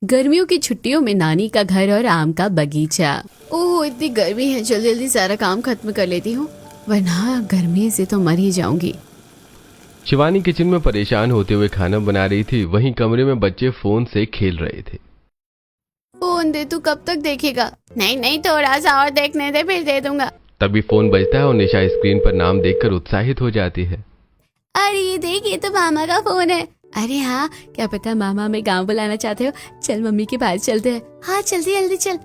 गर्मियों की छुट्टियों में नानी का घर और आम का बगीचा। ओह इतनी गर्मी है, जल्दी जल्दी सारा काम खत्म कर लेती हूँ वरना गर्मी से तो मर ही जाऊंगी। शिवानी किचन में परेशान होते हुए खाना बना रही थी। वहीं कमरे में बच्चे फोन से खेल रहे थे। फोन दे, तू कब तक देखेगा? नहीं नहीं, थोड़ा सा और देखने दे, फिर दे दूंगा। तभी फोन बजता है और निशा स्क्रीन पर नाम देखकर उत्साहित हो जाती है। अरे ये देख, ये तो मामा का फोन है। अरे हाँ, क्या पता मामा हमें गांव बुलाना चाहते हो। चल मम्मी के पास चलते हैं। हाँ जल्दी जल्दी चल।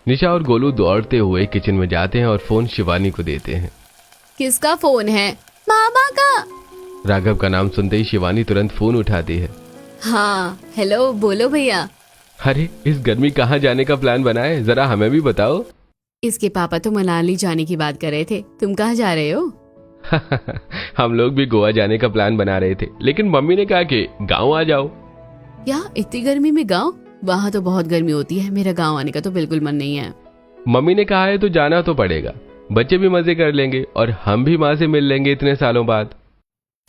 निशा और गोलू दौड़ते हुए किचन में जाते हैं और फोन शिवानी को देते हैं। किसका फोन है? मामा का। राघव का नाम सुनते ही शिवानी तुरंत फोन उठाती है। हाँ हेलो, बोलो भैया। अरे इस गर्मी कहाँ जाने का प्लान बना है, जरा हमें भी बताओ। इसके पापा तो मनाली जाने की बात कर रहे थे, तुम कहाँ जा रहे हो? हम लोग भी गोवा जाने का प्लान बना रहे थे, लेकिन मम्मी ने कहा कि गांव आ जाओ। क्या इतनी गर्मी में गांव? वहाँ तो बहुत गर्मी होती है, मेरा गांव आने का तो बिल्कुल मन नहीं है। मम्मी ने कहा है तो जाना तो पड़ेगा, बच्चे भी मजे कर लेंगे और हम भी माँ से मिल लेंगे इतने सालों बाद।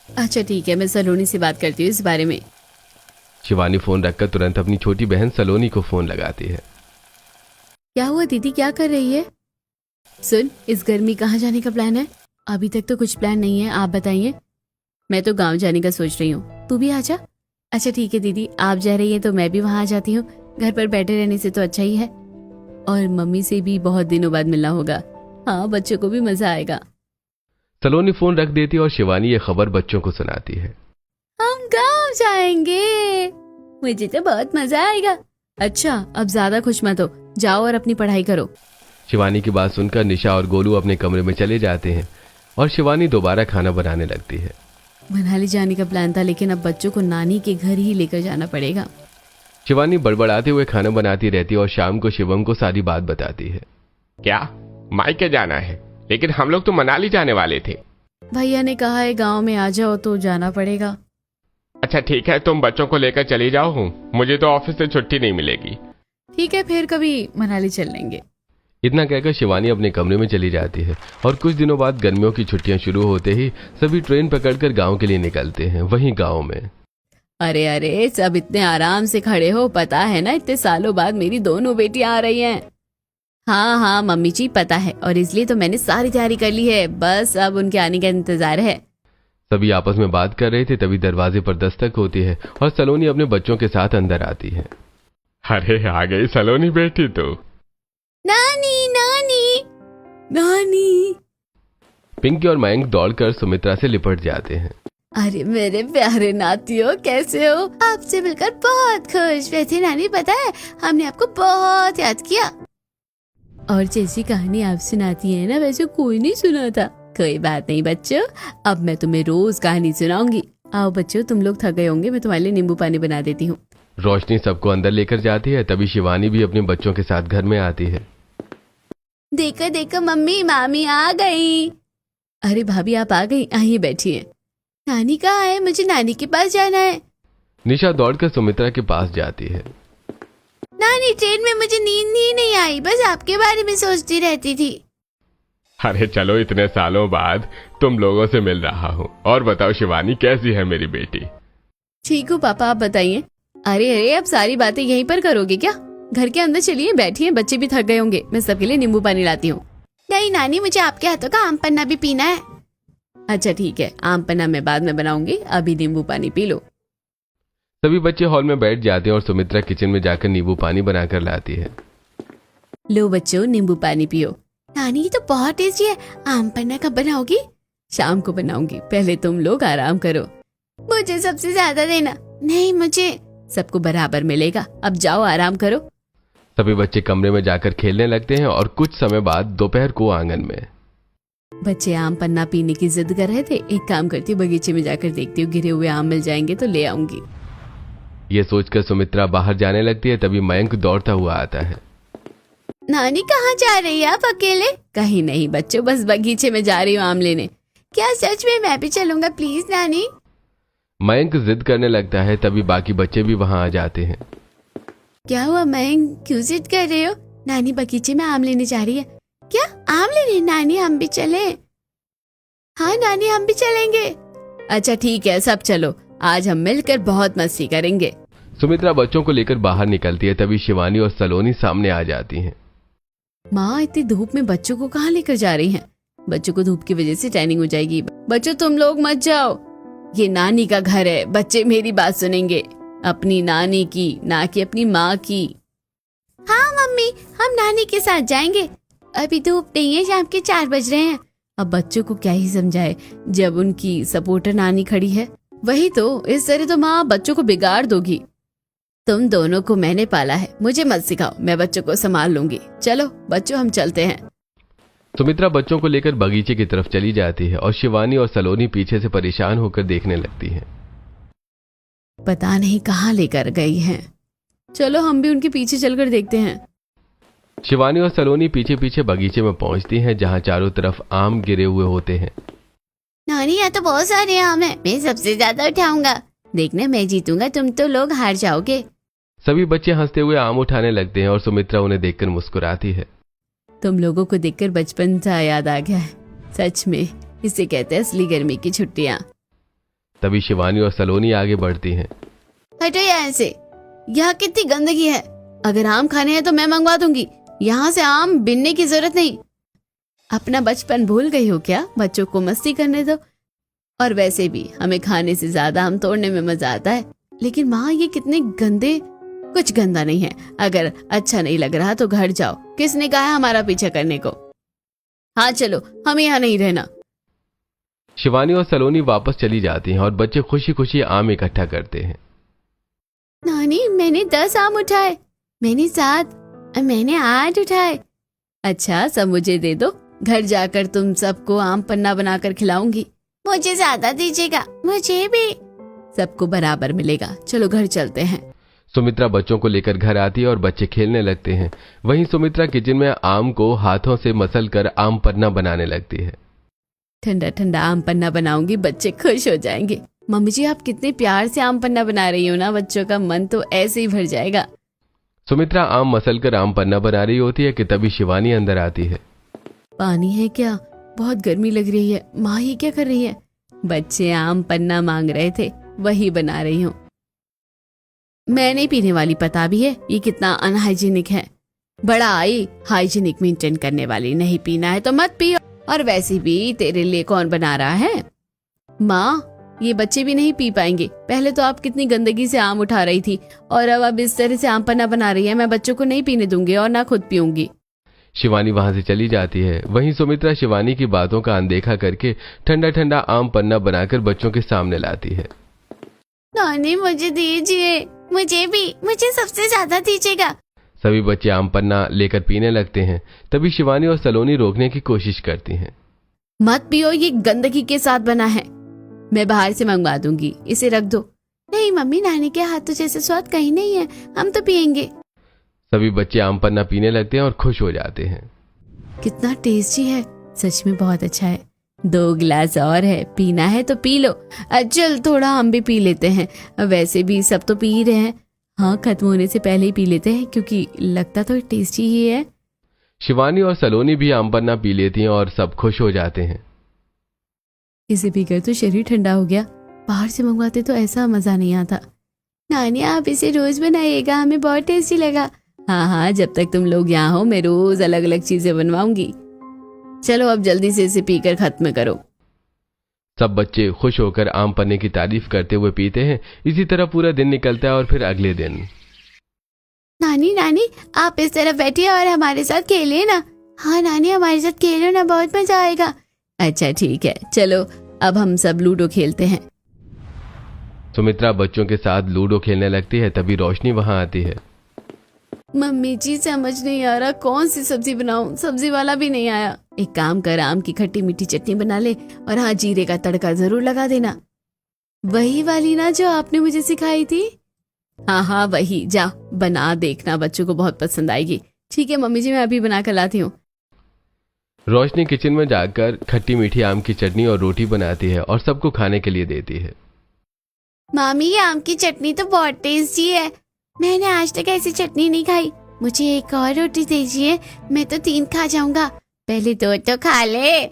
अच्छा ठीक है, मैं सलोनी से बात करती हूँ इस बारे में। शिवानी फोन रखकर तुरंत अपनी छोटी बहन सलोनी को फोन लगाती है। क्या हुआ दीदी, क्या कर रही है? सुन, इस गर्मी कहाँ जाने का प्लान है? अभी तक तो कुछ प्लान नहीं है, आप बताइए। मैं तो गांव जाने का सोच रही हूँ, तू भी आ जा। अच्छा ठीक है दीदी, आप जा रही है तो मैं भी वहां आ जाती हूँ। घर पर बैठे रहने से तो अच्छा ही है, और मम्मी से भी बहुत दिनों बाद मिलना होगा। हाँ, बच्चों को भी मजा आएगा। सलोनी फोन रख देती है और शिवानी ये खबर बच्चों को सुनाती है। हम गांव जाएंगे, मुझे तो बहुत मजा आएगा। अच्छा अब ज्यादा खुश मत हो, जाओ और अपनी पढ़ाई करो। शिवानी की बात सुनकर निशा और गोलू अपने कमरे में चले जाते हैं और शिवानी दोबारा खाना बनाने लगती है। मनाली जाने का प्लान था, लेकिन अब बच्चों को नानी के घर ही लेकर जाना पड़ेगा। शिवानी बड़बड़ाते हुए खाना बनाती रहती है और शाम को शिवम को सारी बात बताती है। क्या मायके जाना है? लेकिन हम लोग तो मनाली जाने वाले थे। भैया ने कहा है गांव में आ जाओ तो जाना पड़ेगा। अच्छा ठीक है, तुम बच्चों को लेकर चली जाओ, मुझे तो ऑफिस से छुट्टी नहीं मिलेगी। ठीक है, फिर कभी मनाली चल लेंगे। इतना कहकर शिवानी अपने कमरे में चली जाती है और कुछ दिनों बाद गर्मियों की छुट्टियां शुरू होते ही सभी ट्रेन पकड़कर गांव के लिए निकलते हैं। वहीं गांव में अरे अरे, सब इतने आराम से खड़े हो, पता है ना इतने सालों बाद मेरी दोनों बेटियां आ रही हैं। हाँ हाँ मम्मी जी पता है, और इसलिए तो मैंने सारी तैयारी कर ली है, बस अब उनके आने का इंतजार है। सभी आपस में बात कर रहे थे, तभी दरवाजे पर दस्तक होती है और सलोनी अपने बच्चों के साथ अंदर आती है। अरे आ गई सलोनी बेटी तो। नानी नानी नानी। पिंकी और मयंक दौड़कर सुमित्रा से लिपट जाते हैं। अरे मेरे प्यारे नातियों, कैसे हो? आपसे मिलकर बहुत खुश। वैसे नानी पता है, हमने आपको बहुत याद किया। और जैसी कहानी आप सुनाती है ना, वैसे कोई नहीं सुना था। कोई बात नहीं बच्चों, अब मैं तुम्हें रोज कहानी सुनाऊंगी। आओ बच्चों, तुम लोग थक गए होंगे, मैं तुम्हारे लिए नींबू पानी बना देती हूँ। रोशनी सबको अंदर लेकर जाती है। तभी शिवानी भी अपने बच्चों के साथ घर में आती है। देखो देखो मम्मी, मामी आ गई। अरे भाभी आप आ गई, आइए बैठिए। नानी कहाँ है? मुझे नानी के पास जाना है। निशा दौड़कर सुमित्रा के पास जाती है। नानी ट्रेन में मुझे नींद ही नहीं आई, बस आपके बारे में सोचती रहती थी। अरे चलो, इतने सालों बाद तुम लोगों से मिल रहा हूँ। और बताओ शिवानी, कैसी है मेरी बेटी? ठीक हूँ पापा, आप बताइए। अरे अरे, अब सारी बातें यहीं पर करोगे क्या? घर के अंदर चलिए, बैठिए, बच्चे भी थक गए होंगे, मैं सबके लिए नींबू पानी लाती हूँ। नहीं नानी, मुझे आपके हाथों का आम पन्ना भी पीना है। अच्छा ठीक है, आम पन्ना मैं बाद में बनाऊंगी, अभी नींबू पानी पी लो। सभी बच्चे हॉल में बैठ जाते हैं और सुमित्रा किचन में जाकर नींबू पानी बनाकर लाती है। लो बच्चों, नींबू पानी पियो। नानी ये तो बहुत टेस्टी है, आम पन्ना कब बनाओगी? शाम को बनाऊंगी, पहले तुम लोग आराम करो। मुझे सबसे ज्यादा देना। नहीं, मुझे। सबको बराबर मिलेगा, अब जाओ आराम करो। सभी बच्चे कमरे में जाकर खेलने लगते हैं और कुछ समय बाद दोपहर को आंगन में बच्चे आम पन्ना पीने की जिद कर रहे थे। एक काम करती हूँ, बगीचे में जाकर देखती हूँ, गिरे हुए आम मिल जाएंगे तो ले आऊंगी। ये सोचकर सुमित्रा बाहर जाने लगती है। तभी मयंक दौड़ता हुआ आता है। नानी कहाँ जा रही है आप अकेले? कहीं नहीं बच्चों, बस बगीचे में जा रही हूँ आम लेने। क्या सच में? मैं भी चलूंगा प्लीज नानी। मयंक जिद करने लगता है। तभी बाकी बच्चे भी वहां आ जाते हैं। क्या हुआ मयंक, क्यों जिद कर रहे हो? नानी बगीचे में आम लेने जा रही है। क्या आम लेने? नानी हम भी चले? हाँ नानी, हम भी चलेंगे। अच्छा ठीक है, सब चलो, आज हम मिलकर बहुत मस्ती करेंगे। सुमित्रा बच्चों को लेकर बाहर निकलती है, तभी शिवानी और सलोनी सामने आ जाती हैं। माँ इतनी धूप में बच्चों को कहाँ लेकर जा रही हैं? बच्चों को धूप की वजह से टैनिंग हो जाएगी। बच्चों तुम लोग मत जाओ, ये नानी का घर है, बच्चे मेरी बात सुनेंगे, अपनी नानी की, ना कि अपनी माँ की। हाँ मम्मी, हम नानी के साथ जाएंगे। अभी धूप नहीं है, शाम के 4 बज रहे हैं। अब बच्चों को क्या ही समझाए जब उनकी सपोर्टर नानी खड़ी है। वही तो, इस तरह तो माँ बच्चों को बिगाड़ दोगी। तुम दोनों को मैंने पाला है, मुझे मत सिखाओ, मैं बच्चों को संभाल लूंगी। चलो बच्चों हम चलते हैं। सुमित्रा बच्चों को लेकर बगीचे की तरफ चली जाती है और शिवानी और सलोनी पीछे से परेशान होकर देखने लगती हैं। पता नहीं कहाँ लेकर गई हैं। चलो हम भी उनके पीछे चलकर देखते हैं। शिवानी और सलोनी पीछे पीछे बगीचे में पहुंचती हैं, जहां चारों तरफ आम गिरे हुए होते हैं। नानी यहाँ तो बहुत सारे आम हैं, मैं सबसे ज्यादा उठाऊंगा। देखना मैं जीतूंगा, तुम तो लोग हार जाओगे। सभी बच्चे हंसते हुए आम उठाने लगते हैं और सुमित्रा उन्हें देखकर मुस्कुराती है। तुम लोगों को देखकर बचपन सा याद आ गया है। सच में इसे कहते हैं असली गर्मी की छुट्टियां। तभी शिवानी और सलोनी आगे बढ़ती हैं। हटो यहाँ से, यहाँ कितनी गंदगी है। अगर आम खाने हैं तो मैं मंगवा दूंगी, यहाँ से आम बिनने की जरूरत नहीं। अपना बचपन भूल गई हो क्या? बच्चों को मस्ती करने दो। और वैसे भी हमें खाने से ज्यादा आम तोड़ने में मजा आता है। लेकिन माँ ये कितने गंदे। कुछ गंदा नहीं है, अगर अच्छा नहीं लग रहा तो घर जाओ। किसने कहा है हमारा पीछा करने को? हाँ चलो, हमें यहाँ नहीं रहना। शिवानी और सलोनी वापस चली जाती हैं और बच्चे खुशी खुशी आम इकट्ठा करते हैं। नानी मैंने 10 आम उठाए, मैंने 7, मैंने 8 उठाए। अच्छा सब मुझे दे दो, घर जाकर तुम सबको आम पन्ना बनाकर खिलाऊंगी। मुझे ज्यादा दीजिएगा, मुझे भी। सबको बराबर मिलेगा। चलो घर चलते हैं। सुमित्रा बच्चों को लेकर घर आती है और बच्चे खेलने लगते हैं। वहीं सुमित्रा किचन में आम को हाथों से मसल कर आम पन्ना बनाने लगती है। ठंडा ठंडा आम पन्ना बनाऊंगी, बच्चे खुश हो जाएंगे। मम्मी जी आप कितने प्यार से आम पन्ना बना रही हो ना, बच्चों का मन तो ऐसे ही भर जाएगा। सुमित्रा आम मसल कर आम पन्ना बना रही होती है कि तभी शिवानी अंदर आती है। पानी है क्या? बहुत गर्मी लग रही है। माँ ये क्या कर रही है? बच्चे आम पन्ना मांग रहे थे, वही बना रही हूँ। मैं नहीं पीने वाली, पता भी है ये कितना अनहाइजीनिक है। बड़ा आई हाइजीनिक मेंटेन करने वाली, नहीं पीना है तो मत पियो। और वैसे भी तेरे लिए कौन बना रहा है? माँ ये बच्चे भी नहीं पी पाएंगे। पहले तो आप कितनी गंदगी से आम उठा रही थी और अब इस तरह से आम पन्ना बना रही है। मैं बच्चों को नहीं पीने दूंगी और ना खुद पीऊंगी। शिवानी वहां से चली जाती है। वहीं सुमित्रा शिवानी की बातों का अनदेखा करके ठंडा ठंडा आम पन्ना बनाकर बच्चों के सामने लाती है। नानी मुझे दीजिए, मुझे भी, मुझे सबसे ज्यादा दीजिएगा। सभी बच्चे आम पन्ना लेकर पीने लगते हैं। तभी शिवानी और सलोनी रोकने की कोशिश करती हैं। मत पियो, ये गंदगी के साथ बना है, मैं बाहर से मंगवा दूंगी, इसे रख दो। नहीं मम्मी, नानी के हाथों जैसे स्वाद कहीं नहीं है, हम तो पियेंगे। सभी बच्चे आम पन्ना पीने लगते हैं और खुश हो जाते हैं। कितना टेस्टी है, सच में बहुत अच्छा है। 2 गिलास और है, पीना है तो पी लो। चल थोड़ा हम भी पी लेते हैं, वैसे भी सब तो पी ही रहे हैं। हाँ खत्म होने से पहले ही पी लेते हैं क्योंकि लगता तो टेस्टी ही है। शिवानी और सलोनी भी आम पन्ना पी लेती हैं और सब खुश हो जाते हैं। इसे पीकर तो शरीर ठंडा हो गया। बाहर से मंगवाते तो ऐसा मजा नहीं आता। नानी आप इसे रोज बनाइएगा, हमें बहुत टेस्टी लगा। हाँ हाँ, जब तक तुम लोग यहाँ हो मैं रोज अलग अलग चीजें बनवाऊंगी। चलो अब जल्दी से इसे पीकर खत्म करो। सब बच्चे खुश होकर आम पन्ने की तारीफ करते हुए पीते हैं। इसी तरह पूरा दिन निकलता है और फिर अगले दिन। नानी नानी आप इस तरफ बैठिए और हमारे साथ खेलिए ना। हाँ नानी हमारे साथ खेलो ना, बहुत मजा आएगा। अच्छा ठीक है, चलो अब हम सब लूडो खेलते हैं। सुमित्रा बच्चों के साथ लूडो खेलने लगती है। तभी रोशनी वहां आती है। मम्मी जी समझ नहीं आ रहा कौन सी सब्जी बनाऊं, सब्जी वाला भी नहीं आया। एक काम कर, आम की खट्टी मीठी चटनी बना ले और हाँ जीरे का तड़का जरूर लगा देना। वही वाली ना जो आपने मुझे सिखाई थी? हाँ हाँ वही, जा बना देखना, बच्चों को बहुत पसंद आएगी। ठीक है मम्मी जी, मैं अभी बना कर लाती हूँ। रोशनी किचन में जाकर खट्टी मीठी आम की चटनी और रोटी बनाती है और सबको खाने के लिए देती है। मामी ये आम की चटनी तो बहुत टेस्टी है, मैंने आज तक ऐसी चटनी नहीं खाई। मुझे एक और रोटी दीजिए, मैं तो 3 खा जाऊंगा। पहले 2 तो खा ले।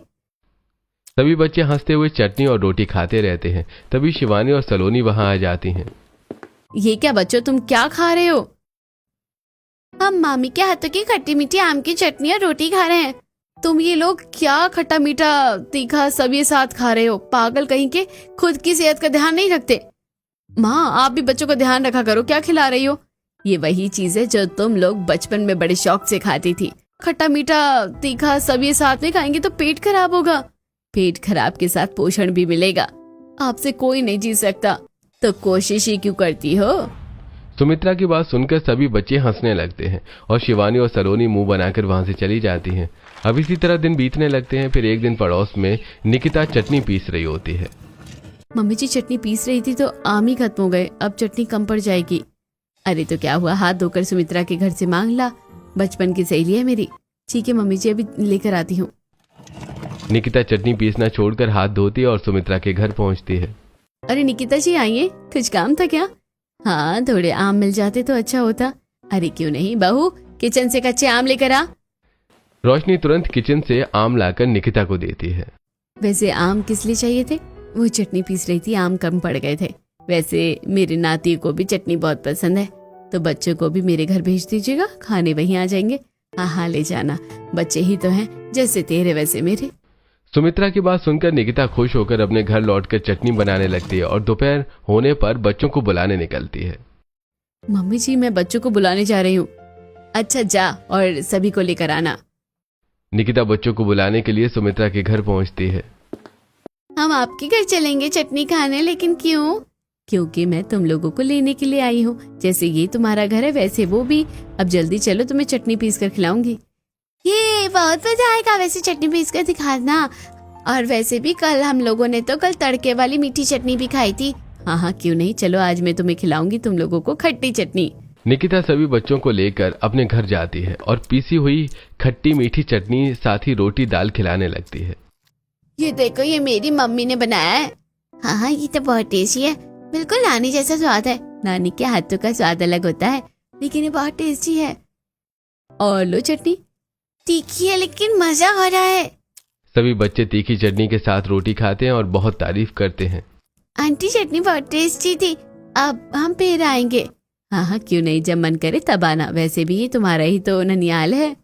सभी बच्चे हंसते हुए चटनी और रोटी खाते रहते हैं। तभी शिवानी और सलोनी वहां आ जाती हैं। ये क्या बच्चों, तुम क्या खा रहे हो? हम मामी के हाथों की खट्टी मीठी आम की चटनी और रोटी खा रहे हैं। तुम ये लोग क्या खट्टा मीठा तीखा सब ये साथ खा रहे हो? पागल कहीं के, खुद की सेहत का ध्यान नहीं रखते। माँ, आप भी बच्चों का ध्यान रखा करो, क्या खिला रही हो? ये वही चीज है जो तुम लोग बचपन में बड़े शौक से खाती थी। खट्टा मीठा तीखा सब ये साथ में खाएंगे तो पेट खराब होगा। पेट खराब के साथ पोषण भी मिलेगा। आपसे कोई नहीं जी सकता, तो कोशिश ही क्यों करती हो? सुमित्रा की बात सुनकर सभी बच्चे हंसने लगते हैं और शिवानी और सलोनी मुंह बनाकर वहां से चली जाती हैं। अब इसी तरह दिन बीतने लगते हैं। फिर एक दिन पड़ोस में निकिता चटनी पीस रही होती है। मम्मी जी चटनी पीस रही थी तो आम ही खत्म हो गए, अब चटनी कम पड़ जाएगी। अरे तो क्या हुआ, हाथ धोकर सुमित्रा के घर से मांग ला, बचपन की सहेली है मेरी। ठीक है मम्मी जी, अभी लेकर आती हूँ। निकिता चटनी पीसना छोड़कर हाथ धोती है और सुमित्रा के घर पहुंचती है। अरे निकिता जी आइए, कुछ काम था क्या? हाँ, थोड़े आम मिल जाते तो अच्छा होता। अरे क्यों नहीं बहू, किचन से कच्चे आम लेकर आ। रोशनी तुरंत किचन से आम लाकर निकिता को देती है। वैसे आम किस लिए चाहिए थे? वो चटनी पीस रही थी, आम कम पड़ गए थे। वैसे मेरे नाती को भी चटनी बहुत पसंद है, तो बच्चों को भी मेरे घर भेज दीजिएगा, खाने वहीं आ जाएंगे। हाँ ले जाना, बच्चे ही तो हैं, जैसे तेरे वैसे मेरे। सुमित्रा की बात सुनकर निकिता खुश होकर अपने घर लौटकर चटनी बनाने लगती है और दोपहर होने पर बच्चों को बुलाने निकलती है। मम्मी जी मैं बच्चों को बुलाने जा रही हूँ। अच्छा जा, और सभी को लेकर आना। निकिता बच्चों को बुलाने के लिए सुमित्रा के घर पहुंचती है। हम आपके घर चलेंगे चटनी खाने, लेकिन क्यों? क्योंकि मैं तुम लोगों को लेने के लिए आई हूँ। जैसे ये तुम्हारा घर है वैसे वो भी। अब जल्दी चलो, तुम्हें चटनी पीस कर खिलाऊंगी। ये बहुत मजा आएगा वैसे चटनी पीस कर दिखाना। और वैसे भी कल हम लोगों ने तो कल तड़के वाली मीठी चटनी भी खाई थी। हाँ क्यों नहीं, चलो आज मैं तुम्हें खिलाऊंगी तुम लोगों को खट्टी चटनी। निकिता सभी बच्चों को लेकर अपने घर जाती है और पीसी हुई खट्टी मीठी चटनी साथ ही रोटी दाल खिलाने लगती है। ये देखो, ये मेरी मम्मी ने बनाया है। हाँ ये तो बहुत टेस्टी है, बिल्कुल नानी जैसा स्वाद है। नानी के हाथों का स्वाद अलग होता है, लेकिन ये बहुत टेस्टी है। और लो चटनी, तीखी है लेकिन मजा हो रहा है। सभी बच्चे तीखी चटनी के साथ रोटी खाते हैं और बहुत तारीफ करते हैं। आंटी चटनी बहुत टेस्टी थी, अब हम फिर आएंगे। हाँ क्यों नहीं, जब मन करे तब आना। वैसे भी ये तुम्हारा ही तो ननियाल है।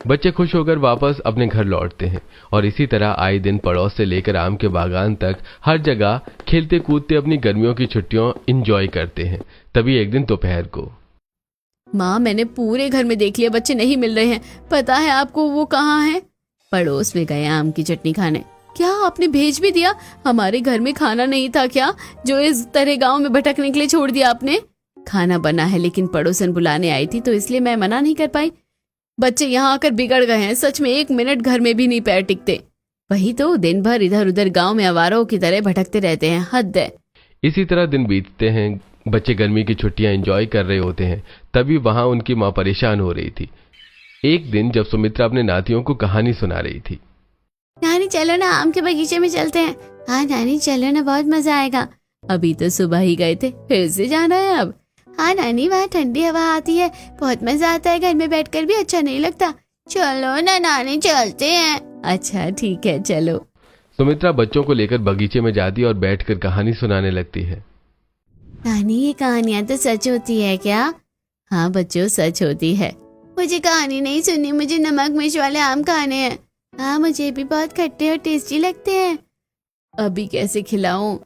बच्चे खुश होकर वापस अपने घर लौटते हैं और इसी तरह आए दिन पड़ोस से लेकर आम के बागान तक हर जगह खेलते कूदते अपनी गर्मियों की छुट्टियों एंजॉय करते हैं। तभी एक दिन दोपहर को, माँ मैंने पूरे घर में देख लिया, बच्चे नहीं मिल रहे हैं। पता है आपको वो कहाँ हैं? पड़ोस में गए आम की चटनी खाने। क्या आपने भेज भी दिया? हमारे घर में खाना नहीं था क्या, जो इस तरह गांव में भटकने के लिए छोड़ दिया आपने? खाना बना है, लेकिन पड़ोसन बुलाने आई थी तो इसलिए मैं मना नहीं कर पाई। बच्चे यहाँ आकर बिगड़ गए हैं, सच में 1 मिनट घर में भी नहीं पैर टिकते। वही तो, दिन भर इधर उधर गांव में आवारों की तरह भटकते रहते हैं, हद है। इसी तरह दिन बीतते हैं। बच्चे गर्मी की छुट्टियां एंजॉय कर रहे होते हैं। तभी वहां उनकी माँ परेशान हो रही थी। एक दिन जब सुमित्रा अपने नातियों को कहानी सुना रही थी। नानी चलो ना, आम के बगीचे में चलते हैं। हाँ नानी चलो ना, बहुत मजा आएगा। अभी तो सुबह ही गए थे, फिर से जाना है अब। हाँ नानी, वहाँ ठंडी हवा आती है, बहुत मजा आता है, घर में बैठकर भी अच्छा नहीं लगता। चलो ना नानी, चलते हैं। अच्छा ठीक है चलो। सुमित्रा बच्चों को लेकर बगीचे में जाती है और बैठकर कहानी सुनाने लगती है। नानी ये कहानियाँ तो सच होती है क्या? हाँ बच्चों, सच होती है। मुझे कहानी नहीं सुननी, मुझे नमक मिर्च वाले आम खाने हैं। हाँ मुझे भी बहुत खट्टे और टेस्टी लगते हैं। अभी कैसे खिलाऊं?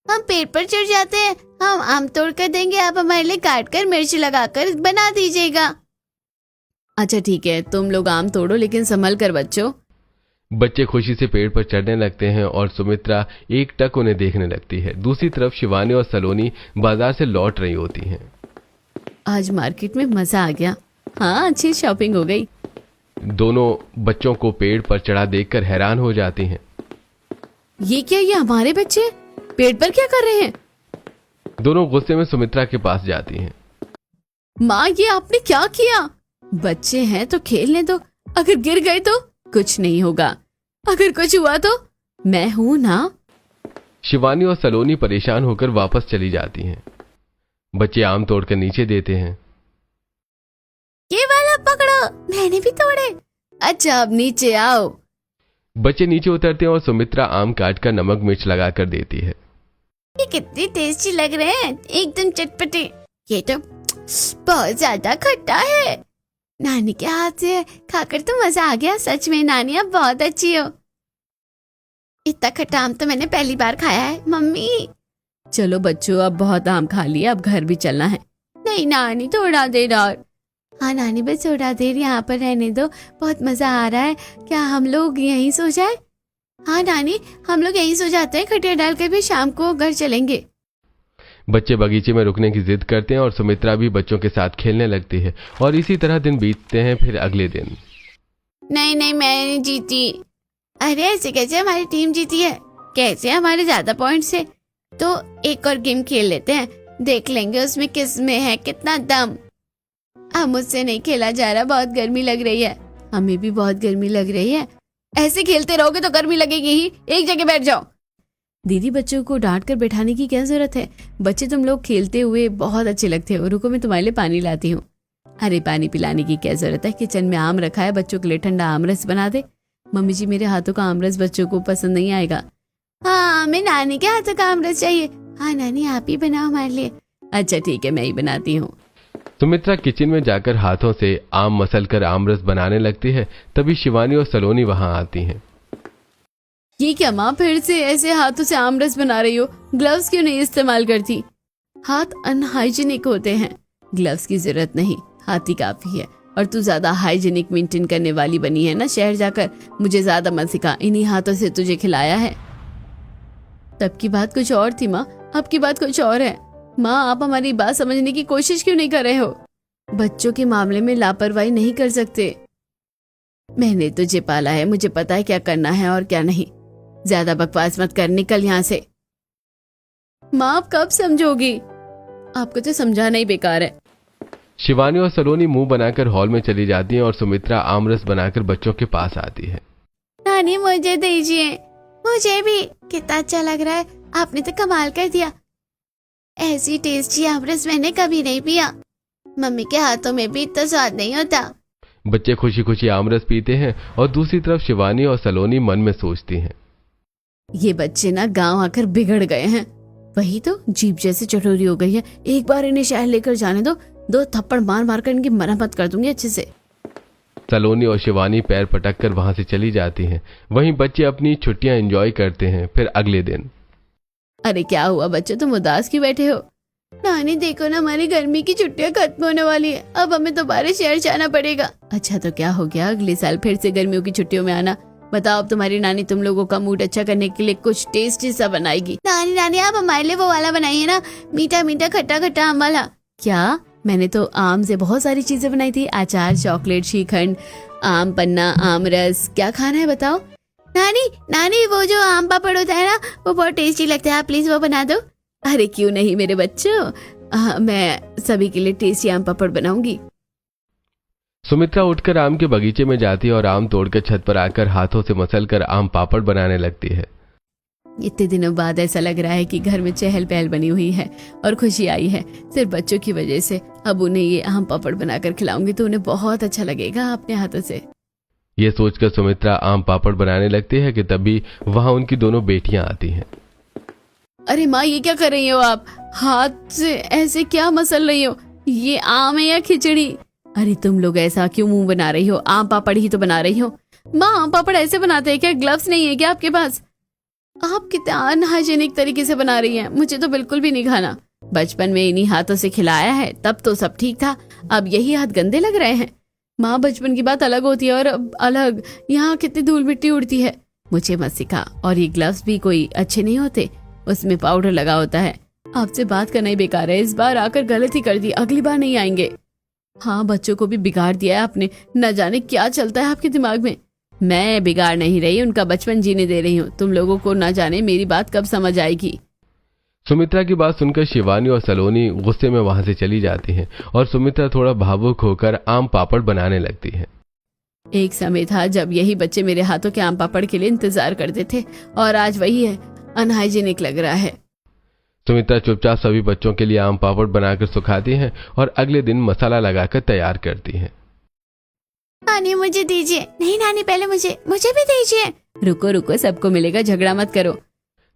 हम पेड़ पर चढ़ जाते हैं, हम आम तोड़ कर देंगे, आप हमारे लिए काट कर मिर्च लगाकर बना दीजिएगा। अच्छा ठीक है, तुम लोग आम तोड़ो, लेकिन संभल कर बच्चों। बच्चे खुशी से पेड़ पर चढ़ने लगते हैं और सुमित्रा एक टक उन्हें देखने लगती है। दूसरी तरफ शिवानी और सलोनी बाजार से लौट रही होती हैं। आज मार्केट में मजा आ गया। हाँ अच्छी शॉपिंग हो गई। दोनों बच्चों को पेड़ पर चढ़ा देखकर हैरान हो जाती हैं। ये क्या, ये हमारे बच्चे पेड़ पर क्या कर रहे हैं? दोनों गुस्से में सुमित्रा के पास जाती हैं। माँ ये आपने क्या किया? बच्चे हैं तो खेलने दो, अगर गिर गए तो कुछ नहीं होगा, अगर कुछ हुआ तो मैं हूं ना। शिवानी और सलोनी परेशान होकर वापस चली जाती हैं। बच्चे आम तोड़कर नीचे देते हैं। ये वाला पकड़ो, मैंने भी तोड़े। अच्छा अब नीचे आओ। बच्चे नीचे उतरते हैं और सुमित्रा आम काटकर नमक मिर्च लगाकर देती है। ये कितने टेस्टी लग रहे हैं, एकदम चटपटे। ये तो बहुत ज्यादा खट्टा है। नानी के हाथ से खाकर तो मजा आ गया। सच में नानी आप बहुत अच्छी हो। इतना खट्टा आम तो मैंने पहली बार खाया है मम्मी। चलो बच्चों, अब बहुत आम खा लिया, अब घर भी चलना है। नहीं नानी, थोड़ा देर और। हाँ नानी, बस थोड़ा देर यहाँ पर रहने दो, बहुत मजा आ रहा है। क्या हम लोग यहीं सो जाए? हाँ नानी, हम लोग यहीं सो जाते हैं, खटिया डालकर भी शाम को घर चलेंगे। बच्चे बगीचे में रुकने की जिद करते हैं और सुमित्रा भी बच्चों के साथ खेलने लगती है और इसी तरह दिन बीतते हैं। फिर अगले दिन। नहीं नहीं, मैं जीती। अरे ऐसे कैसे, हमारी टीम जीती है। कैसे, हमारे ज्यादा पॉइंट्स है। तो एक और गेम खेल लेते हैं, देख लेंगे उसमें किस में है कितना दम। अब मुझसे नहीं खेला जा रहा, बहुत गर्मी लग रही है। हमें भी बहुत गर्मी लग रही है। ऐसे खेलते रहोगे तो गर्मी लगेगी ही, एक जगह बैठ जाओ। दीदी बच्चों को डांट कर बैठाने की क्या जरूरत है। बच्चे तुम लोग खेलते हुए बहुत अच्छे लगते हो। रुको मैं तुम्हारे लिए पानी लाती हूँ। अरे पानी पिलाने की क्या जरूरत है, किचन में आम रखा है, बच्चों के लिए ठंडा आम रस बना दे। मम्मी जी, मेरे हाथों का आम रस बच्चों को पसंद नहीं आएगा। हाँ, हमें नानी के हाथों का आम रस चाहिए। हाँ नानी, आप ही बनाओ हमारे लिए। अच्छा ठीक है, मैं ही बनाती हूँ। सुमित्रा किचन में जाकर हाथों से आम मसल कर आमरस बनाने लगती है। तभी शिवानी और सलोनी वहां आती हैं। ये क्या माँ, फिर से ऐसे हाथों से आमरस बना रही हो? ग्लव्स क्यों नहीं इस्तेमाल करती? हाथ अनहाइजीनिक होते हैं, ग्लव्स की जरूरत नहीं, हाथ ही काफी है। और तू ज्यादा हाइजीनिक मेंटेन करने वाली बनी है ना शहर जाकर। मुझे ज्यादा मत सिखा, इन्हीं हाथों से तुझे खिलाया है। तब की बात कुछ और थी माँ, अब की बात कुछ और है। माँ, आप हमारी बात समझने की कोशिश क्यों नहीं कर रहे हो? बच्चों के मामले में लापरवाही नहीं कर सकते। मैंने तुझे पाला है, मुझे पता है क्या करना है और क्या नहीं। ज्यादा बकवास मत कर, निकल यहाँ से। माँ, आप कब समझोगी? आपको तो समझाना ही बेकार है। शिवानी और सलोनी मुंह बनाकर हॉल में चली जाती हैं और सुमित्रा आमरस बनाकर बच्चों के पास आती है। नानी मुझे दीजिए, मुझे भी। कितना अच्छा लग रहा है, आपने तो कमाल कर दिया। ऐसी टेस्टी आमरस मैंने कभी नहीं पिया। मम्मी के हाथों में भी इतना स्वाद नहीं होता। बच्चे खुशी खुशी आमरस पीते हैं और दूसरी तरफ शिवानी और सलोनी मन में सोचती हैं, ये बच्चे ना गांव आकर बिगड़ गए हैं। वही तो, जीप जैसे चटोरी हो गई है। एक बार इन्हें शहर लेकर जाने दो, 2 थप्पड़ मार मार कर इनकी मरम्मत कर दूंगी अच्छे से। सलोनी और शिवानी पैर पटक कर वहां से चली जाती हैं। वहीं बच्चे अपनी छुट्टियां एंजॉय करते हैं। फिर अगले दिन। अरे क्या हुआ बच्चों, तुम उदास क्यों बैठे हो? नानी देखो ना, हमारी गर्मी की छुट्टियां खत्म होने वाली है, अब हमें दोबारा शहर जाना पड़ेगा। अच्छा तो क्या हो गया, अगले साल फिर से गर्मियों की छुट्टियों में आना। बताओ, अब तुम्हारी नानी तुम लोगों का मूड अच्छा करने के लिए कुछ टेस्टी सा बनाएगी। नानी आप हमारे लिए वो वाला बनाइए ना, मीठा मीठा खट्टा खट्टा आम वाला। क्या? मैंने तो आम से बहुत सारी चीजें बनाई थी, अचार, चॉकलेट, श्रीखंड, आम पन्ना, आम रस। क्या खाना है बताओ? नानी वो जो आम पापड़ होता है ना, वो बहुत टेस्टी लगता है, आप प्लीज वो बना दो। अरे क्यों नहीं मेरे बच्चों, मैं सभी के लिए टेस्टी आम पापड़ बनाऊंगी। सुमित्रा उठकर आम के बगीचे में जाती है और आम तोड़कर छत पर आकर हाथों से मसलकर आम पापड़ बनाने लगती है। इतने दिनों बाद ऐसा लग रहा है कि घर में चहल पहल बनी हुई है और खुशी आई है, सिर्फ बच्चों की वजह से। अब उन्हें ये आम पापड़ बनाकर खिलाऊंगी तो उन्हें बहुत अच्छा लगेगा अपने हाथों से। ये सोचकर सुमित्रा आम पापड़ बनाने लगती है कि तभी वहां उनकी दोनों बेटियां आती हैं। अरे माँ, ये क्या कर रही हो आप? हाथ से ऐसे क्या मसल रही हो? ये आम है या खिचड़ी? अरे तुम लोग ऐसा क्यों मुंह बना रही हो? आम पापड़ ही तो बना रही हो। माँ, आम पापड़ ऐसे बनाते हैं क्या? ग्लव्स नहीं है क्या आपके पास? आप कितने अनहाइजीनिक तरीके से बना रही हैं, मुझे तो बिल्कुल भी नहीं खाना। बचपन में इन्हीं हाथों से खिलाया है, तब तो सब ठीक था, अब यही हाथ गंदे लग रहे हैं। माँ, बचपन की बात अलग होती है और अब अलग, यहाँ कितनी धूल मिट्टी उड़ती है। मुझे मत सिखा। और ये ग्लव्स भी कोई अच्छे नहीं होते, उसमें पाउडर लगा होता है। आपसे बात करना ही बेकार है, इस बार आकर गलती कर दी, अगली बार नहीं आएंगे। हाँ, बच्चों को भी बिगाड़ दिया है आपने, न जाने क्या चलता है आपके दिमाग में। मैं बिगाड़ नहीं रही, उनका बचपन जीने दे रही हूँ। तुम लोगों को न जाने मेरी बात कब समझ आएगी। सुमित्रा की बात सुनकर शिवानी और सलोनी गुस्से में वहां से चली जाती हैं और सुमित्रा थोड़ा भावुक होकर आम पापड़ बनाने लगती है। एक समय था जब यही बच्चे मेरे हाथों के आम पापड़ के लिए इंतजार करते थे और आज वही है। अनहाइजीनिक लग रहा है। सुमित्रा चुपचाप सभी बच्चों के लिए आम पापड़ बनाकर सुखाती हैं और अगले दिन मसाला लगाकर तैयार करती हैं। नानी मुझे दीजिए। नहीं नानी, पहले मुझे भी दीजिए। रुको रुको, सबको मिलेगा, झगड़ा मत करो।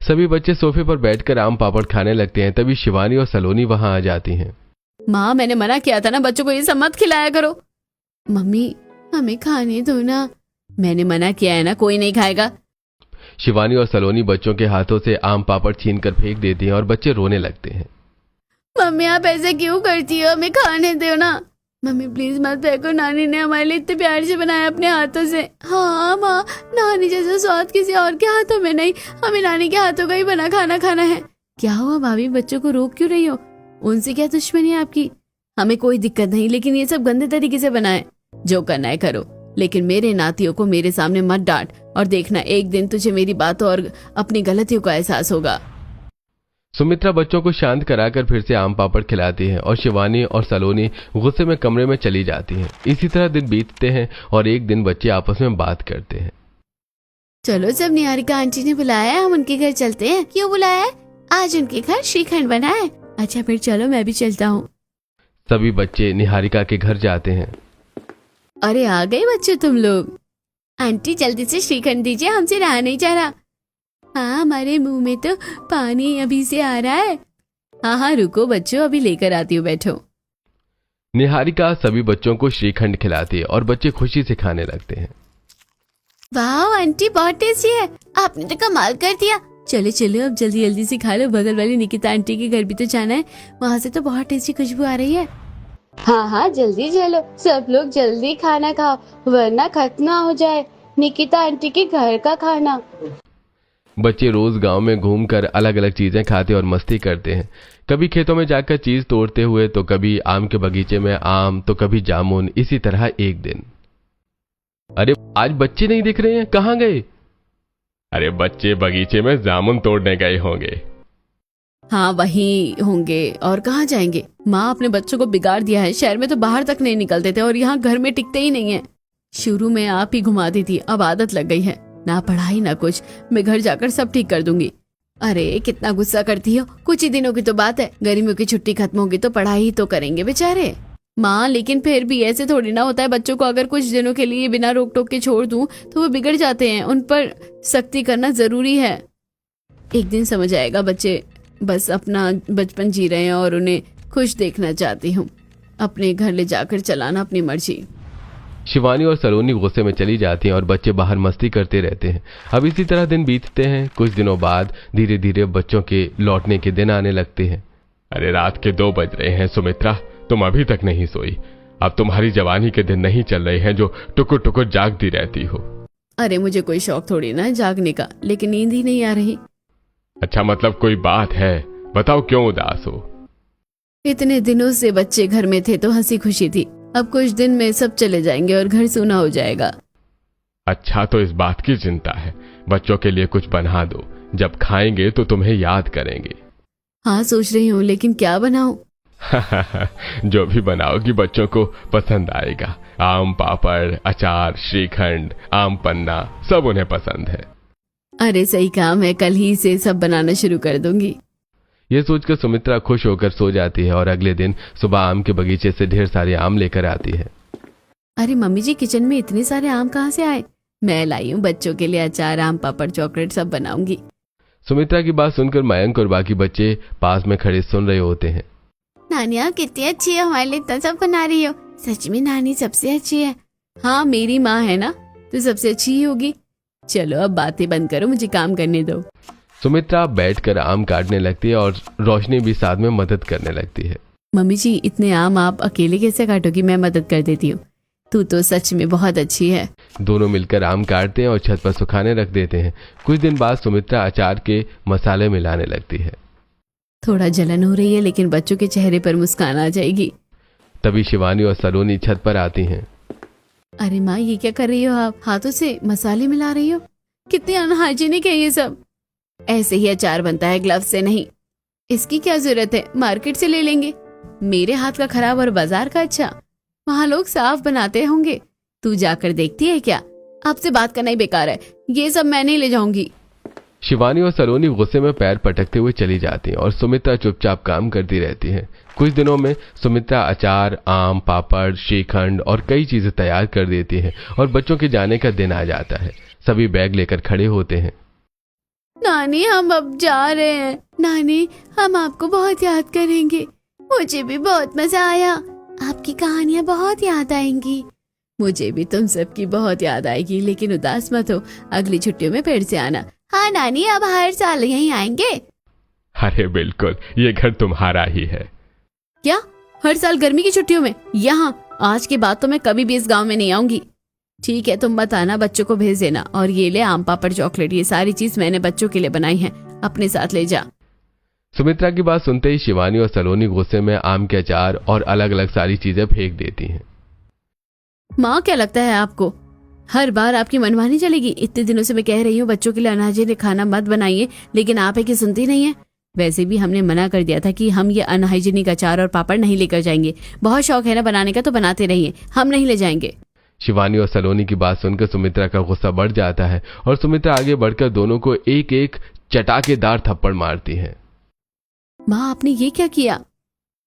सभी बच्चे सोफे पर बैठकर आम पापड़ खाने लगते हैं। तभी शिवानी और सलोनी वहां आ जाती हैं। माँ, मैंने मना किया था ना बच्चों को ये सब मत खिलाया करो। मम्मी, हमें खाने दो ना। मैंने मना किया है ना, कोई नहीं खाएगा। शिवानी और सलोनी बच्चों के हाथों से आम पापड़ छीनकर फेंक देती हैं और बच्चे रोने लगते हैं। मम्मी, आप ऐसे क्यों करती हो? हमें खाने दो ना। मम्मी प्लीज मत फेंको, नानी ने हमारे लिए इतने प्यार से बनाया अपने हाथों से। हाँ माँ, नानी जैसा स्वाद किसी और के हाथों में नहीं, हमें नानी के हाथों का ही बना खाना खाना है। क्या हुआ भाभी, बच्चों को रोक क्यों रही हो? उनसे क्या दुश्मनी है आपकी? हमें कोई दिक्कत नहीं, लेकिन ये सब गंदे तरीके से बनाए। जो करना है करो, लेकिन मेरे नातियों को मेरे सामने मत डांट। और देखना, एक दिन तुझे मेरी बातों और अपनी गलतियों का एहसास होगा। सुमित्रा बच्चों को शांत कराकर फिर से आम पापड़ खिलाती है और शिवानी और सलोनी गुस्से में कमरे में चली जाती हैं। इसी तरह दिन बीतते हैं और एक दिन बच्चे आपस में बात करते हैं। चलो, जब निहारिका आंटी ने बुलाया है, हम उनके घर चलते हैं। क्यों बुलाया है? आज उनके घर श्रीखंड बना है। अच्छा फिर चलो, मैं भी चलता हूँ। सभी बच्चे निहारिका के घर जाते हैं। अरे आ गए बच्चे तुम लोग। आंटी जल्दी से श्रीखंड दीजिए, हमसे रहा नहीं जा रहा। हाँ, हमारे मुंह में तो पानी अभी से आ रहा है। हाँ हाँ रुको बच्चों, अभी लेकर आती हूँ, बैठो। निहारिका सभी बच्चों को श्रीखंड खिलाती है और बच्चे खुशी से खाने लगते हैं। वाह आंटी, बहुत टेस्टी है, आपने तो कमाल कर दिया। चलो चलो, अब जल्दी जल्दी से खा लो, बगल वाली निकिता आंटी के घर भी तो जाना है, वहाँ से तो बहुत टेस्टी खुशबू आ रही है। हाँ हाँ जल्दी चलो, सब लोग जल्दी खाना खाओ, वरना खत्म ना हो जाए निकिता आंटी के घर का खाना। बच्चे रोज गांव में घूमकर अलग अलग चीजें खाते और मस्ती करते हैं। कभी खेतों में जाकर चीज तोड़ते हुए, तो कभी आम के बगीचे में आम, तो कभी जामुन। इसी तरह एक दिन, अरे आज बच्चे नहीं दिख रहे हैं, कहाँ गए? अरे बच्चे बगीचे में जामुन तोड़ने गए होंगे। हाँ वही होंगे, और कहाँ जाएंगे? माँ अपने बच्चों को बिगाड़ दिया है, शहर में तो बाहर तक नहीं निकलते थे और यहाँ घर में टिकते ही नहीं है। शुरू में आप ही घुमाती थी, अब आदत लग गई है, ना पढ़ाई ना कुछ। मैं घर जाकर सब ठीक कर दूंगी। अरे कितना गुस्सा करती हो, कुछ ही दिनों की तो बात है, गर्मियों की छुट्टी खत्म होगी तो पढ़ाई ही तो करेंगे बेचारे। माँ लेकिन फिर भी ऐसे थोड़ी ना होता है, बच्चों को अगर कुछ दिनों के लिए बिना रोक टोक के छोड़ दूं तो वो बिगड़ जाते हैं, उन पर सख्ती करना जरूरी है। एक दिन समझ आएगा, बच्चे बस अपना बचपन जी रहे हैं और उन्हें खुश देखना चाहती हूँ। अपने घर ले जाकर चलाना अपनी मर्जी। शिवानी और सलोनी गुस्से में चली जाती हैं और बच्चे बाहर मस्ती करते रहते हैं। अब इसी तरह दिन बीतते हैं। कुछ दिनों बाद धीरे धीरे बच्चों के लौटने के दिन आने लगते हैं। अरे रात के 2 बज रहे हैं सुमित्रा, तुम अभी तक नहीं सोई? अब तुम्हारी जवानी के दिन नहीं चल रहे हैं जो टुकुर टुकुर जागती रहती हो। अरे मुझे कोई शौक थोड़ी ना है जागने का, लेकिन नींद ही नहीं आ रही। अच्छा मतलब कोई बात है, बताओ क्यों उदास हो? इतने दिनों से बच्चे घर में थे तो हंसी खुशी थी, अब कुछ दिन में सब चले जाएंगे और घर सूना हो जाएगा। अच्छा तो इस बात की चिंता है, बच्चों के लिए कुछ बना दो, जब खाएंगे तो तुम्हें याद करेंगे। हाँ सोच रही हूँ, लेकिन क्या बनाऊं? जो भी बनाओगी बच्चों को पसंद आएगा। आम पापड़, अचार, श्रीखंड, आम पन्ना सब उन्हें पसंद है। अरे सही कहा, मैं कल ही से सब बनाना शुरू कर दूंगी। ये सोचकर सुमित्रा खुश होकर सो जाती है और अगले दिन सुबह आम के बगीचे से ढेर सारे आम लेकर आती है। अरे मम्मी जी, किचन में इतने सारे आम कहाँ से आए? मैं लाई हूँ बच्चों के लिए अचार, आम पापड़, चॉकलेट सब बनाऊंगी। सुमित्रा की बात सुनकर मयंक और बाकी बच्चे पास में खड़े सुन रहे होते हैं। नानी आप कितनी अच्छी है, हमारे लिए इतना सब बना रही हो। सच में नानी सबसे अच्छी है। हाँ मेरी माँ है ना, तो सबसे अच्छी ही होगी। चलो अब बातें बंद करो, मुझे काम करने दो। सुमित्रा बैठकर आम काटने लगती है और रोशनी भी साथ में मदद करने लगती है। मम्मी जी इतने आम आप अकेले कैसे काटोगी? मैं मदद कर देती हूँ। तू तो सच में बहुत अच्छी है। दोनों मिलकर आम काटते हैं और छत पर सुखाने रख देते हैं। कुछ दिन बाद सुमित्रा अचार के मसाले मिलाने लगती है। थोड़ा जलन हो रही है, लेकिन बच्चों के चेहरे पर मुस्कान आ जाएगी। तभी शिवानी और सलोनी छत पर आती हैं। अरे माँ ये क्या कर रही हो आप? हाथों से मसाले मिला रही हो? कितनी अनहाइजीनिक है ये सब। ऐसे ही अचार बनता है, ग्लव्स से नहीं। इसकी क्या जरूरत है, मार्केट से ले लेंगे। मेरे हाथ का खराब और बाजार का अच्छा, वहाँ लोग साफ बनाते होंगे। तू जाकर देखती है क्या? आपसे बात करना ही बेकार है, ये सब मैं नहीं ले जाऊंगी। शिवानी और सलोनी गुस्से में पैर पटकते हुए चली जाती हैं और सुमित्रा चुपचाप काम करती रहती है। कुछ दिनों में सुमित्रा अचार, आम, पापड़, श्रीखंड और कई चीजें तैयार कर देती है और बच्चों के जाने का दिन आ जाता है। सभी बैग लेकर खड़े होते हैं। नानी हम अब जा रहे हैं। नानी हम आपको बहुत याद करेंगे। मुझे भी बहुत मजा आया। आपकी कहानियाँ बहुत याद आएंगी। मुझे भी तुम सबकी बहुत याद आएगी, लेकिन उदास मत हो, अगली छुट्टियों में फिर से आना। हाँ नानी, अब हर साल यहीं आएंगे। अरे बिल्कुल, ये घर तुम्हारा ही है। क्या हर साल गर्मी की छुट्टियों में यहाँ? आज के बाद तो मैं कभी भी इस गांव में नहीं आऊंगी। ठीक है, तुम मत आना, बच्चों को भेज देना। और ये ले आम पापड़ चॉकलेट, ये सारी चीज मैंने बच्चों के लिए बनाई है, अपने साथ ले जा। सुमित्रा की बात सुनते ही शिवानी और सलोनी गुस्से में आम के अचार और अलग अलग सारी चीजें फेंक देती हैं। माँ, क्या लगता है आपको हर बार आपकी मनमानी चलेगी? इतने दिनों से मैं कह रही हूँ बच्चों के लिए अनहाइजीनिक खाना मत बनाइए, लेकिन आप है कि सुनती नहीं है। वैसे भी हमने मना कर दिया था कि हम ये अनहाइजीनिक अचार और पापड़ नहीं लेकर जाएंगे। बहुत शौक है ना बनाने का, तो बनाते रहिए, हम नहीं ले जाएंगे। शिवानी और सलोनी की बात सुनकर सुमित्रा का गुस्सा बढ़ जाता है और सुमित्रा आगे बढ़कर दोनों को एक एक चटाकेदार थप्पड़ मारती है। माँ, आपने ये क्या किया?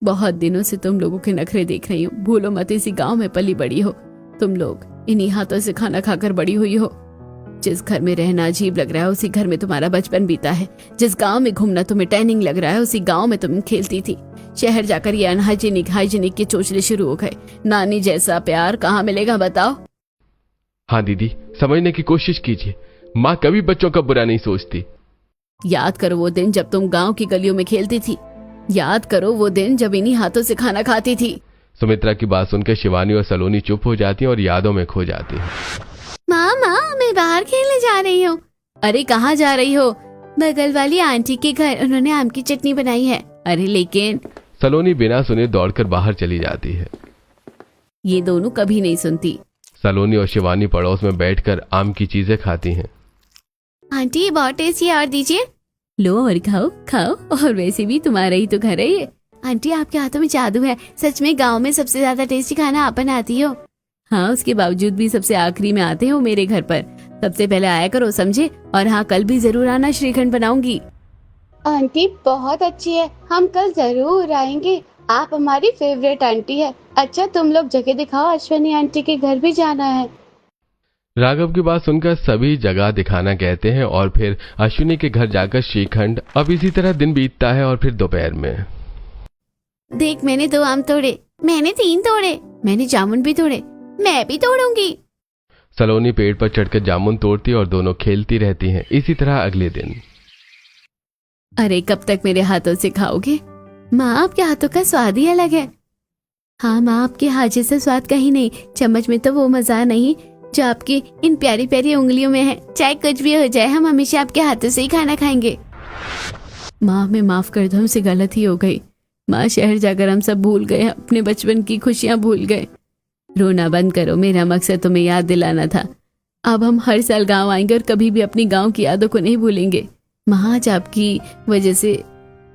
बहुत दिनों से तुम लोगों के नखरे देख रही हूँ। भूलो मत, इसी गांव में पली बड़ी हो तुम लोग, इन्हीं हाथों से खाना खाकर बड़ी हुई हो। जिस घर में रहना अजीब लग रहा है उसी घर में तुम्हारा बचपन बीता है। जिस गांव में घूमना तुम्हें टैनिंग लग रहा है उसी गांव में तुम खेलती थी। शहर जाकर ये अनहाइजीनिक हाइजीनिक के चोचले शुरू हो गए। नानी जैसा प्यार कहाँ मिलेगा बताओ? हाँ दीदी, समझने की कोशिश कीजिए, माँ कभी बच्चों का बुरा नहीं सोचती। याद करो वो दिन जब तुम गांव की गलियों में खेलती थी। याद करो वो दिन जब इन्हीं हाथों से खाना खाती थी। सुमित्रा की बात सुनकर शिवानी और सलोनी चुप हो जाती हैं और यादों में खो जाती हैं। माँ, मैं बाहर खेलने जा रही हूँ। अरे कहाँ जा रही हो? बगल वाली आंटी के घर, उन्होंने आम की चटनी बनाई है। अरे लेकिन सलोनी बिना सुने दौड़कर बाहर चली जाती है। ये दोनों कभी नहीं सुनती। सलोनी और शिवानी पड़ोस में बैठकर आम की चीजें खाती हैं। आंटी ये बहुत टेस्टी है, और दीजिए। लो और खाओ खाओ, और वैसे भी तुम्हारा ही तो घर है ये। आंटी आपके हाथों में जादू है, सच में गांव में सबसे ज्यादा टेस्टी खाना आप बनाती हो। हाँ, उसके बावजूद भी सबसे आखिरी में आते हो मेरे घर पर। सबसे पहले आया करो, समझे? और हाँ, कल भी जरूर आना, श्रीखंड बनाऊंगी। आंटी बहुत अच्छी है, हम कल जरूर आएंगे। आप हमारी फेवरेट आंटी है। अच्छा तुम लोग जगह दिखाओ, अश्विनी आंटी के घर भी जाना है। राघव की बात सुनकर सभी जगह दिखाना कहते हैं और फिर अश्विनी के घर जाकर श्रीखंड। अब इसी तरह दिन बीतता है और फिर दोपहर में। देख, मैंने 2 आम तोड़े, मैंने 3 तोड़े, मैंने जामुन भी तोड़े, मैं भी तोड़ूंगी। सलोनी पेड़ पर चढ़कर जामुन तोड़ती और दोनों खेलती रहती हैं। इसी तरह अगले दिन। अरे कब तक मेरे हाथों से खाओगे? माँ, आपके हाथों का स्वाद ही अलग है। हाँ माँ, आपके हाथ जैसा स्वाद कहीं नहीं। चम्मच में तो वो मजा नहीं जो आपकी इन प्यारी प्यारी उंगलियों में है। चाहे कुछ भी हो जाए, हम हमेशा आपके हाथों से ही खाना खाएंगे। माँ, हमें माफ कर दो, हमसे गलती हो गई। माँ, शहर जाकर हम सब भूल गए, अपने बचपन की खुशियाँ भूल गए। रोना बंद करो, मेरा मकसद तुम्हें याद दिलाना था। अब हम हर साल गांव आएंगे और कभी भी अपनी गांव की यादों को नहीं भूलेंगे। माँ, आज आपकी वजह से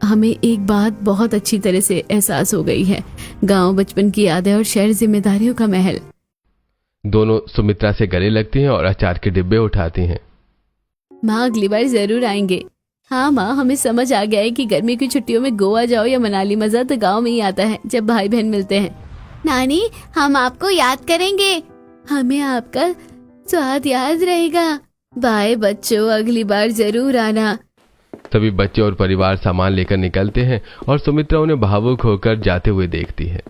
हमें एक बात बहुत अच्छी तरह से एहसास हो गई है। गांव बचपन की यादें और शहर जिम्मेदारियों का महल। दोनों सुमित्रा से गले लगती हैं और अचार के डिब्बे उठाती हैं। माँ, अगली बार जरूर आएंगे। हाँ माँ, हमें समझ आ गया है कि गर्मी की छुट्टियों में गोवा जाओ या मनाली, मजा तो गांव में ही आता है जब भाई बहन मिलते हैं। नानी, हम आपको याद करेंगे, हमें आपका स्वाद याद रहेगा। बाय बच्चों, अगली बार जरूर आना। सभी बच्चे और परिवार सामान लेकर निकलते हैं और सुमित्रा उन्हें भावुक होकर जाते हुए देखती है।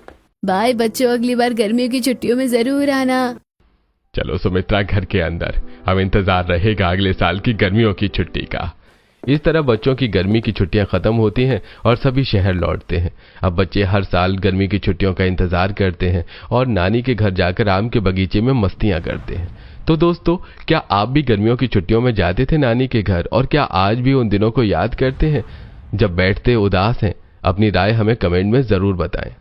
बाय बच्चों, अगली बार गर्मियों की छुट्टियों में जरूर आना। चलो सुमित्रा, घर के अंदर। अब इंतजार रहेगा अगले साल की गर्मियों की छुट्टी का। इस तरह बच्चों की गर्मी की छुट्टियां खत्म होती हैं और सभी शहर लौटते हैं। अब बच्चे हर साल गर्मी की छुट्टियों का इंतजार करते हैं और नानी के घर जाकर आम के बगीचे में मस्तियां करते हैं। तो दोस्तों, क्या आप भी गर्मियों की छुट्टियों में जाते थे नानी के घर, और क्या आज भी उन दिनों को याद करते हैं जब बैठते उदास हैं? अपनी राय हमें कमेंट में जरूर बताएं।